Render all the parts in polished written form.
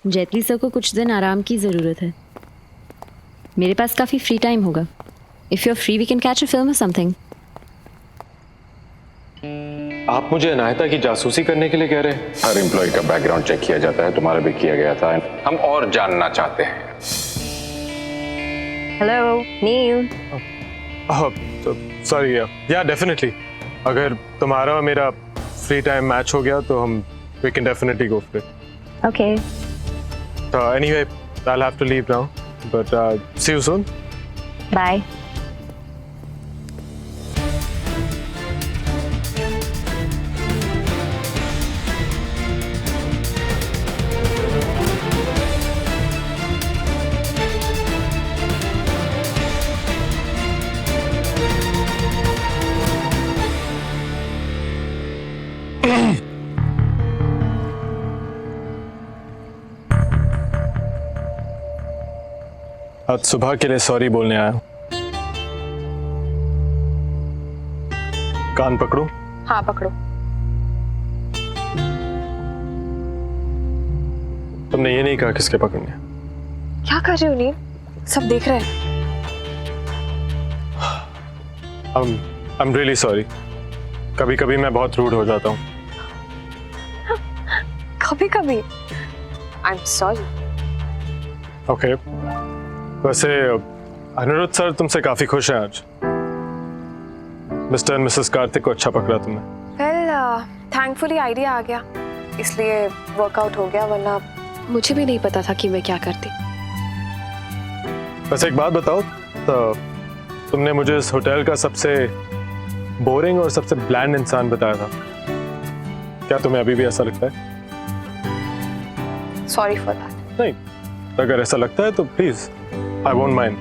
Jaitley sir को कुछ दिन आराम की ज़रूरत है। मेरे पास काफ़ी फ्री टाइम होगा। If you are free we can catch a film और समथिंग। आप मुझे अनायता की जासूसी करने के लिए कह रहे हैं? हर एम्प्लॉय का बैकग्राउंड चेक किया जाता है, तुम्हारा भी किया गया था। हम और जानना चाहते हैं। हेलो नील। सॉरी या डेफिनेटली, अगर तुम्हारा और मेरा फ्री टाइम मैच हो गया तो हम we can definitely go for it. Okay. Anyway I will have to leave now but see you soon. Bye. आज सुबह के लिए सॉरी बोलने आया हूँ। कान पकड़ो। हाँ पकड़ो। तुमने ये नहीं कहा किसके पकड़ने। क्या कर रहे हो नील? सब देख रहे हैं। I'm really sorry। कभी कभी मैं बहुत रूड हो जाता हूँ। कभी कभी। I'm sorry। ओके वैसे अनिरुद्ध सर तुमसे काफी खुश हैं आज। मिस्टर एंड मिसेस कार्तिक को अच्छा पकड़ा तुमने। वेल थैंकफुली आइडिया आ गया, इसलिए वर्कआउट हो गया, वरना मुझे भी नहीं पता था कि मैं क्या करती। वैसे एक बात बताओ, तो तुमने मुझे इस होटल का सबसे बोरिंग और सबसे ब्लैंड इंसान बताया था। क्या तुम्हें अभी भी ऐसा लगता है? Sorry for that. नहीं, अगर ऐसा लगता है तो please I won't mind.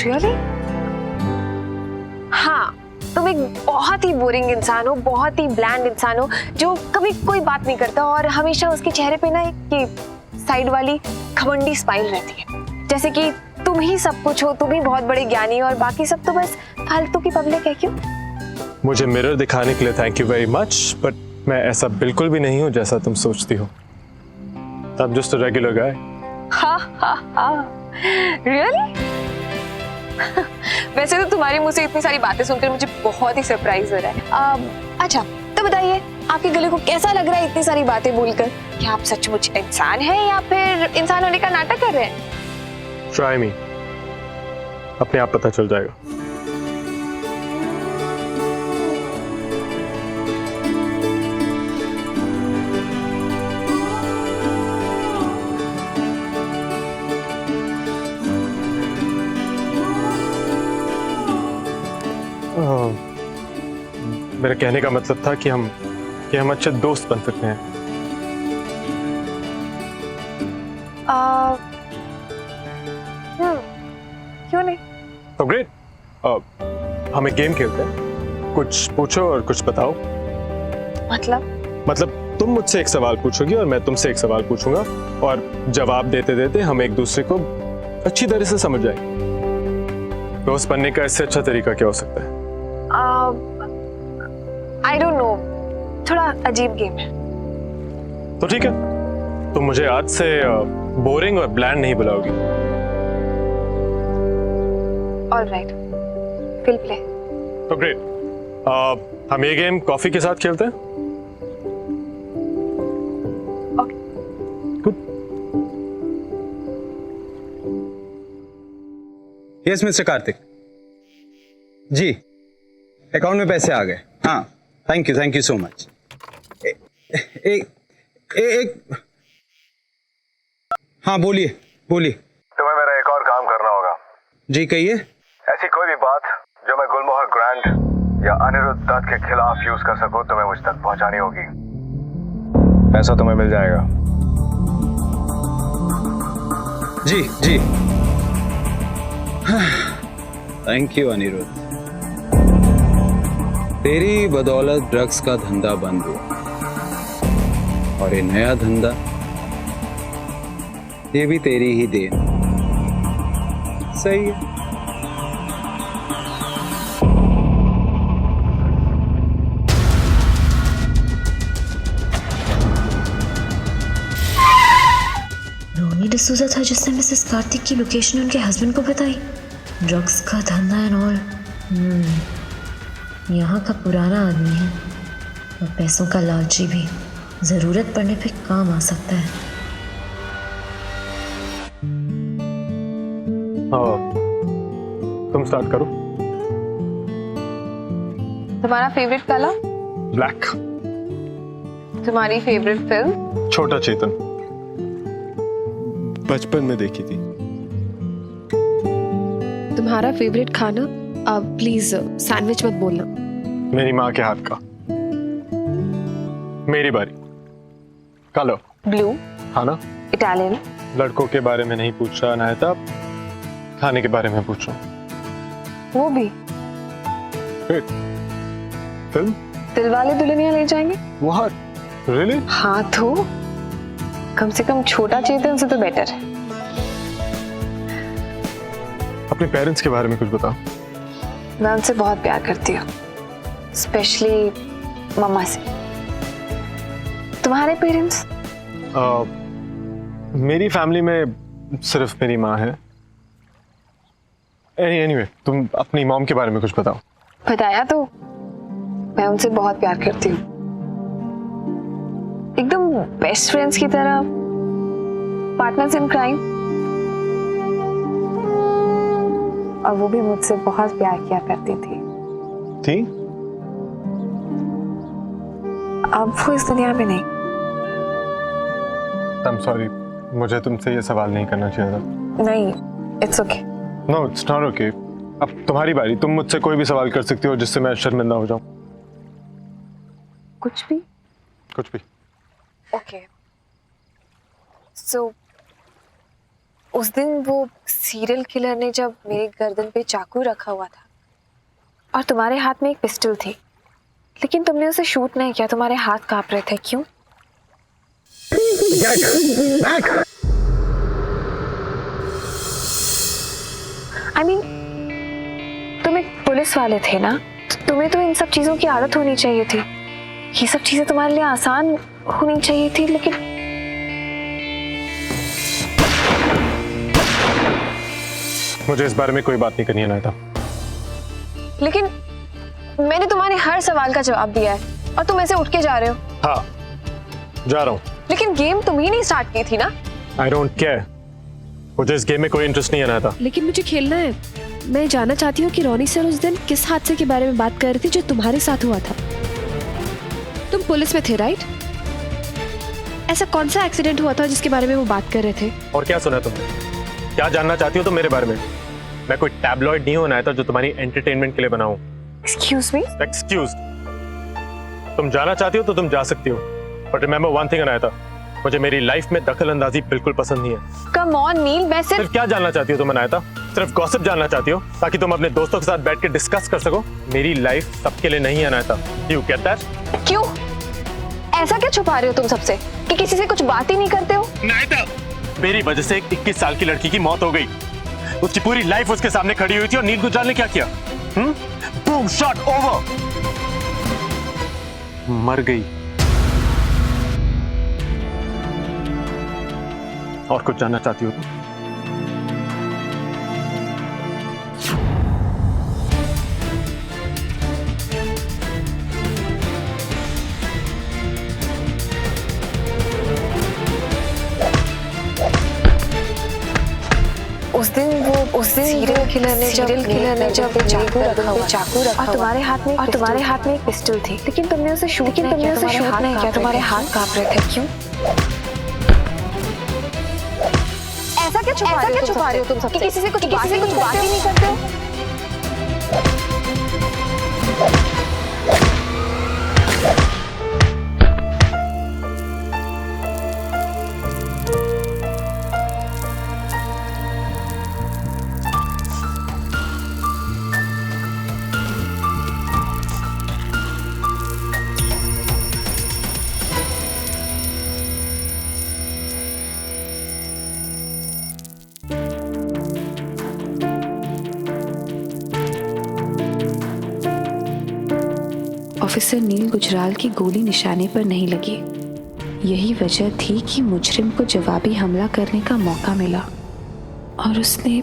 Really? हाँ, तुम एक बहुत ही बोरिंग इंसान हो, बहुत ही ब्लैंड इंसान हो, जो कभी कोई बात नहीं करता और हमेशा उसके चेहरे पे ना एक साइड वाली घमंडी स्माइल रहती है, जैसे कि तुम ही सब कुछ हो, तुम ही बहुत बड़े ज्ञानी हो और बाकी सब तो बस फालतू की पब्लिक है। क्यों? मुझे मिरर दिखाने के लिए thank you very much, but मैं ऐसा बिल्कुल भी नहीं हूँ जैसा तुम सोचती हो। I'm just a regular guy। हा हा हा। रियली? वैसे तो तुम्हारे मुंह से इतनी सारी बातें सुनकर मुझे बहुत ही सरप्राइज हो रहा है। अच्छा तो बताइए, आपके गले को कैसा लग रहा है इतनी सारी बातें बोलकर? क्या आप सचमुच इंसान हैं या फिर इंसान होने का नाटक कर रहे हैं? Try me, अपने आप पता चल जाएगा। मेरा कहने का मतलब था कि हम अच्छे दोस्त बन सकते हैं। क्यों नहीं? तो ग्रेट, हम एक गेम खेलते हैं। कुछ पूछो और कुछ बताओ। मतलब तुम मुझसे एक सवाल पूछोगी और मैं तुमसे एक सवाल पूछूंगा और जवाब देते देते हम एक दूसरे को अच्छी तरह से समझ जाएंगे। दोस्त बनने का इससे अच्छा तरीका क्या हो सकता है? आई डोंट नो, थोड़ा अजीब गेम है। तो ठीक है, तुम मुझे आज से बोरिंग और ब्लैंड नहीं बुलाओगी। Alright, will play. तो ग्रेट, हम ये गेम कॉफी के साथ खेलते हैं। Okay. Good. Yes mister Kartik ji, account में पैसे आ गए। हाँ, थैंक यू सो मच। एक हाँ बोलिए। तुम्हें मेरा एक और काम करना होगा। जी कहिए। ऐसी कोई भी बात जो मैं गुलमोहर ग्रैंड या अनिरुद्ध दत्त के खिलाफ यूज कर सकूं, तुम्हें मुझ तक पहुंचानी होगी। पैसा तुम्हें मिल जाएगा। जी थैंक यू अनिरुद्ध, तेरी बदौलत ड्रग्स का धंधा बंद हुआ और ये नया धंधा, ये भी तेरी ही देन। सही है। टॉमी डिसूजा था जिसने मिसेस कार्तिक की लोकेशन उनके हस्बैंड को बताई। ड्रग्स का धंधा एंड ऑल। यहाँ का पुराना आदमी है और पैसों का लालची भी। जरूरत पड़ने पे काम आ सकता है। हाँ, तुम स्टार्ट करो। तुम्हारा फेवरेट कलर? ब्लैक। तुम्हारी फेवरेट फिल्म? छोटा चेतन। बचपन में देखी थी। तुम्हारा फेवरेट खाना? प्लीज सैंडविच मत बोलना। मेरी माँ के हाथ का। मेरी बारी। कालो। ब्लू। हाँ ना? इटालियन। लड़कों के बारे में नहीं पूछ रहा नायता, खाने के बारे में पूछ रहा हूँ। वो भी? फिल्म? दिलवाले दुल्हनिया ले जाएंगे। What? Really? हाँ तो कम से कम छोटा चेतन से तो बेटर है। अपने पेरेंट्स के बारे में कुछ बताओ। मैं उनसे बहुत प्यार करती हूँ, स्पेशली मम्मा से। तुम्हारे पेरेंट्स? मेरी फैमिली में सिर्फ मेरी माँ है। Anyway, तुम अपनी मॉम के बारे में कुछ बताओ। बताया तो, मैं उनसे बहुत प्यार करती हूँ, एकदम बेस्ट फ्रेंड्स की तरह, पार्टनर्स इन क्राइम। और वो भी मुझसे बहुत प्यार किया करती थी। अब वो इस दुनिया में नहीं। I'm sorry, मुझे तुमसे ये सवाल नहीं करना चाहिए था। नहीं, it's okay. No, it's not okay. अब तुम्हारी बारी। तुम मुझसे कोई भी सवाल कर सकती हो जिससे मैं शर्मिंदा हो जाऊं। कुछ भी? कुछ भी। ओके। सो उस दिन वो सीरियल किलर ने जब मेरे गर्दन पे चाकू रखा हुआ था और तुम्हारे हाथ में एक पिस्टल थी, लेकिन तुमने उसे शूट नहीं किया, तुम्हारे हाथ कांप रहे थे, क्यों? I mean, तुम एक पुलिस वाले थे ना, तो तुम्हें तो इन सब चीजों की आदत होनी चाहिए थी। ये सब चीजें तुम्हारे लिए आसान होनी चाहिए थी, लेकिन मुझे इस बारे में कोई बात नहीं करनी है नायता। लेकिन मैंने तुम्हारे हर सवाल का जवाब दिया है और तुम ऐसे उठ के जा रहे हो। हाँ, जा रहा हूँ। लेकिन गेम तुम ही नहीं स्टार्ट की थी ना। I don't care. मुझे इस गेम में कोई इंटरेस्ट नहीं है नायता। लेकिन मुझे खेलना है। मैं जानना चाहती हूँ कि रोनी सर उस दिन किस हादसे के बारे में बात कर रही थी जो तुम्हारे साथ हुआ था। तुम पुलिस में थे, राइट? ऐसा कौन सा एक्सीडेंट हुआ था जिसके बारे में वो बात कर रहे थे? और क्या सुना तुमने? क्या जानना चाहती हो तुम मेरे बारे में? मैं कोई टैबलॉइड नहीं हूं नायता जो तुम्हारी एंटरटेनमेंट के लिए बनाऊं। Excuse me? एक्सक्यूज? तुम जाना चाहती हो तो तुम जा सकती हो, but remember one thing Nayta, मुझे मेरी लाइफ में दखल अंदाजी बिल्कुल पसंद नहीं है। कम ऑन नील, मैं सिर्फ क्या जानना चाहती हो तुम नायता? सिर्फ गॉसिप जानना चाहती हो ताकि तुम अपने दोस्तों के साथ बैठ के डिस्कस कर सको? मेरी लाइफ सबके लिए नहीं है नायता। You get that? क्यों? ऐसा क्या छुपा रहे हो तुम सबसे कि किसी से कुछ बात ही नहीं करते हो? नायता, मेरी वजह से एक 21 साल की लड़की की मौत हो गई। उसकी पूरी लाइफ उसके सामने खड़ी हुई थी और नील गुजराल ने क्या किया? बूम, शॉट, ओवर, मर गई। और कुछ जानना चाहती हो तुम? उस दिन सीरियल किलर ने जब चाकू रखा और तुम्हारे हाथ में एक पिस्टल थी, लेकिन तुमने उसे शूट नहीं किया, तुम्हारे हाथ कांप रहे थे, क्यों? ऐसा क्या छुपा रहे हो तुम सबसे? किसी से कुछ बात ही नहीं करते हो? ऑफिसर नील गुजराल की गोली निशाने पर नहीं लगी, यही वजह थी कि मुजरिम को जवाबी हमला करने का मौका मिला और उसने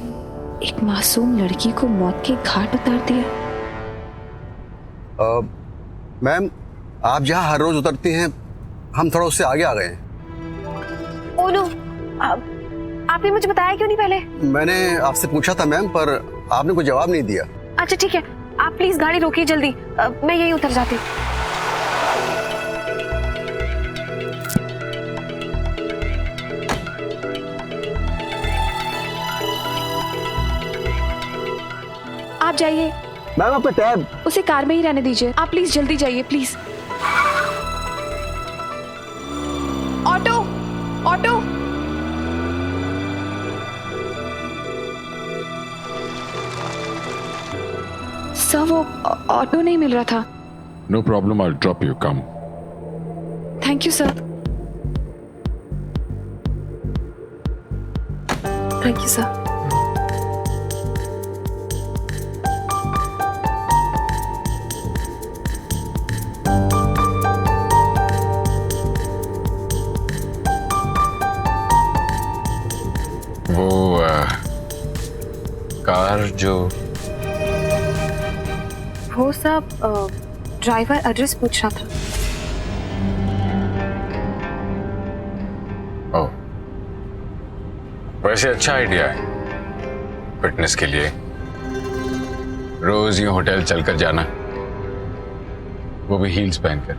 एक मासूम लड़की को मौत के घाट उतार दिया। मैम, आप जहाँ हर रोज उतरती हैं, हम थोड़ा उससे आगे आ गए हैं। ओ नो, आपने मुझे बताया क्यों नहीं पहले? मैंने आपसे पूछा था मैम, पर आपने कोई जवाब नहीं दिया। अच्छा ठीक है, आप प्लीज गाड़ी रोकिए जल्दी, मैं यहीं उतर जाती हूँ। आप जाइए। मैम आपका टैब। उसे कार में ही रहने दीजिए। आप प्लीज जल्दी जाइए, प्लीज। Auto, auto. सर, वो ऑटो नहीं मिल रहा था। No problem, I'll drop you. Come. Thank you sir. Thank you sir. वो कार जो वो सब ड्राइवर एड्रेस पूछ रहा था। ओ, वैसे अच्छा आइडिया है फिटनेस के लिए। रोज यूं होटल चलकर जाना, वो भी हील्स पहनकर।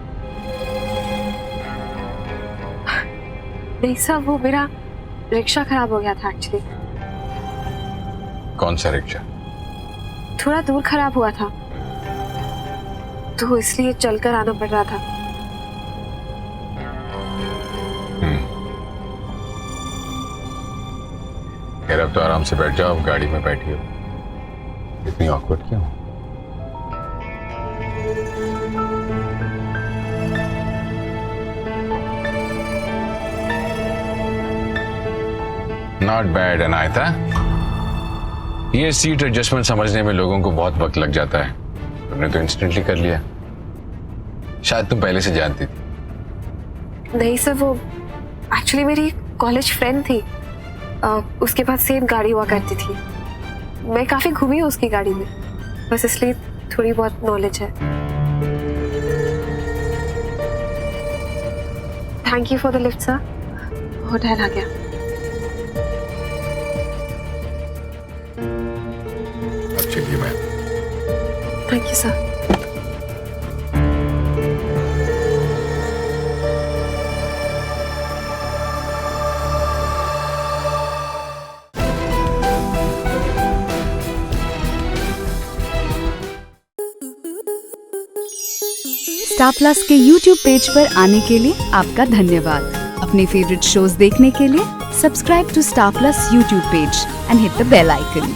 नहीं सर, वो मेरा रिक्शा खराब हो गया था एक्चुअली। कौन सा रिक्शा? थोड़ा दूर खराब हुआ था, तो इसलिए चलकर आना पड़ रहा था। खैर, अब तो आराम से बैठ जाओ, अब गाड़ी में बैठी हो। इतनी ऑकवर्ड क्यों? Not bad Anaita. ये सीट एडजस्टमेंट समझने में लोगों को बहुत वक्त लग जाता है, तुमने तो इंस्टेंटली कर लिया। शायद तुम पहले से जानती थी। नहीं सर, वो एक्चुअली मेरी कॉलेज फ्रेंड थी। उसके पास सेम गाड़ी हुआ करती थी। मैं काफी घूमी हूँ उसकी गाड़ी में, बस इसलिए थोड़ी बहुत नॉलेज है। Thank you for the lift sir. Hotel आ गया। चलिए ma'am. Thank you sir. Star plus के YouTube पेज पर आने के लिए आपका धन्यवाद। अपने फेवरेट शोज देखने के लिए subscribe to Star Plus YouTube page and hit the bell icon.